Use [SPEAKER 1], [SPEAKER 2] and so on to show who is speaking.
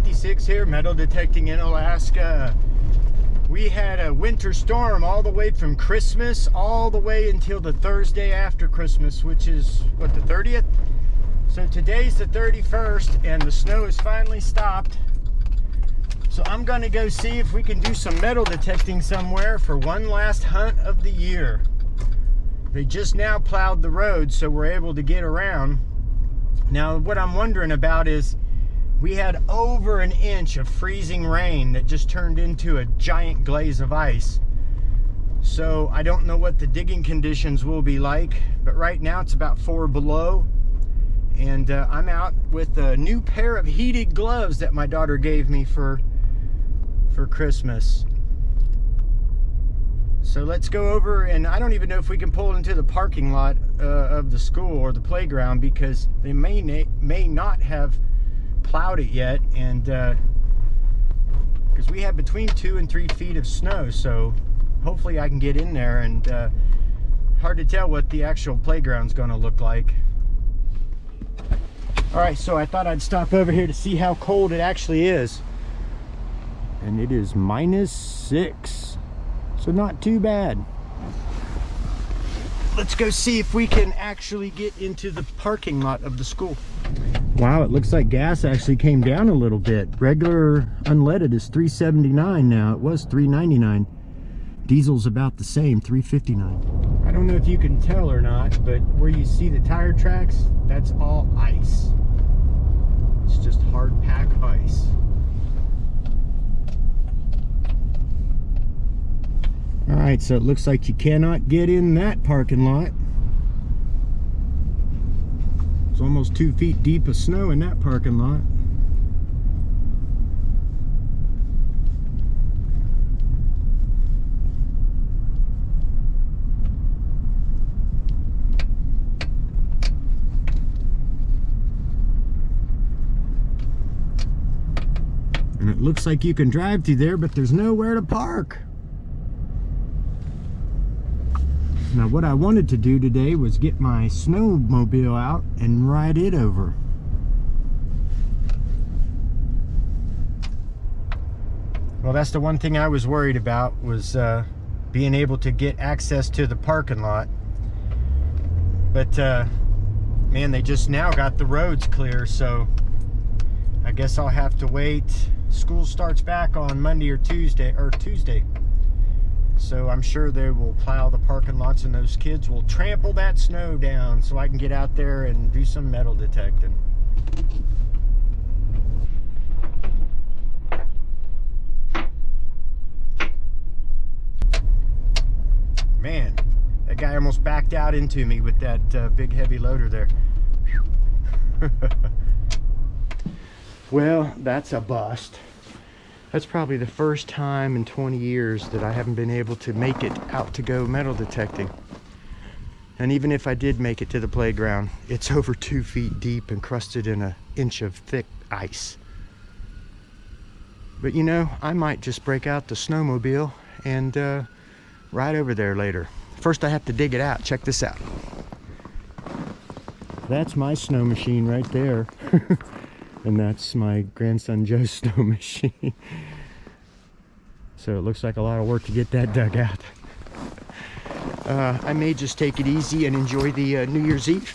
[SPEAKER 1] TT6 here, metal detecting in Alaska. We had a winter storm all the way from Christmas all the way until the Thursday after Christmas, which is, what, the 30th? So today's the 31st and the snow has finally stopped. So I'm going to go see if we can do some metal detecting somewhere for one last hunt of the year. They just now plowed the road, so we're able to get around. Now, what I'm wondering about is we had over an inch of freezing rain that just turned into a giant glaze of ice. So I don't know what the digging conditions will be like, but right now it's about 4 below. And I'm out with a new pair of heated gloves that my daughter gave me for Christmas. So let's go over, and I don't even know if we can pull into the parking lot of the school or the playground, because they may not have plowed it yet, and because we have between 2 and 3 feet of snow, so hopefully I can get in there. And hard to tell what the actual playground's going to look like. All right, so I thought I'd stop over here to see how cold it actually is, and it is -6. So not too bad. Let's go see if we can actually get into the parking lot of the school. Wow, it looks like gas actually came down a little bit. Regular unleaded is $3.79 now. It was $3.99. Diesel's about the same, $3.59. I don't know if you can tell or not, but where you see the tire tracks, that's all ice. It's just hard pack ice. All right, so it looks like you cannot get in that parking lot. It's almost 2 feet deep of snow in that parking lot. And it looks like you can drive through there, but there's nowhere to park. Now, what I wanted to do today was get my snowmobile out and ride it over. Well, that's the one thing I was worried about, was being able to get access to the parking lot. But man, they just now got the roads clear, so I guess I'll have to wait. School starts back on Monday or Tuesday. So I'm sure they will plow the parking lots, and those kids will trample that snow down so I can get out there and do some metal detecting. Man, that guy almost backed out into me with that big heavy loader there. Well, that's a bust. That's probably the first time in 20 years that I haven't been able to make it out to go metal detecting. And even if I did make it to the playground, it's over 2 feet deep, encrusted in an inch of thick ice. But you know, I might just break out the snowmobile and ride over there later. First I have to dig it out. Check this out. That's my snow machine right there. And that's my grandson Joe's snow machine. So it looks like a lot of work to get that dug out. I may just take it easy and enjoy the New Year's Eve.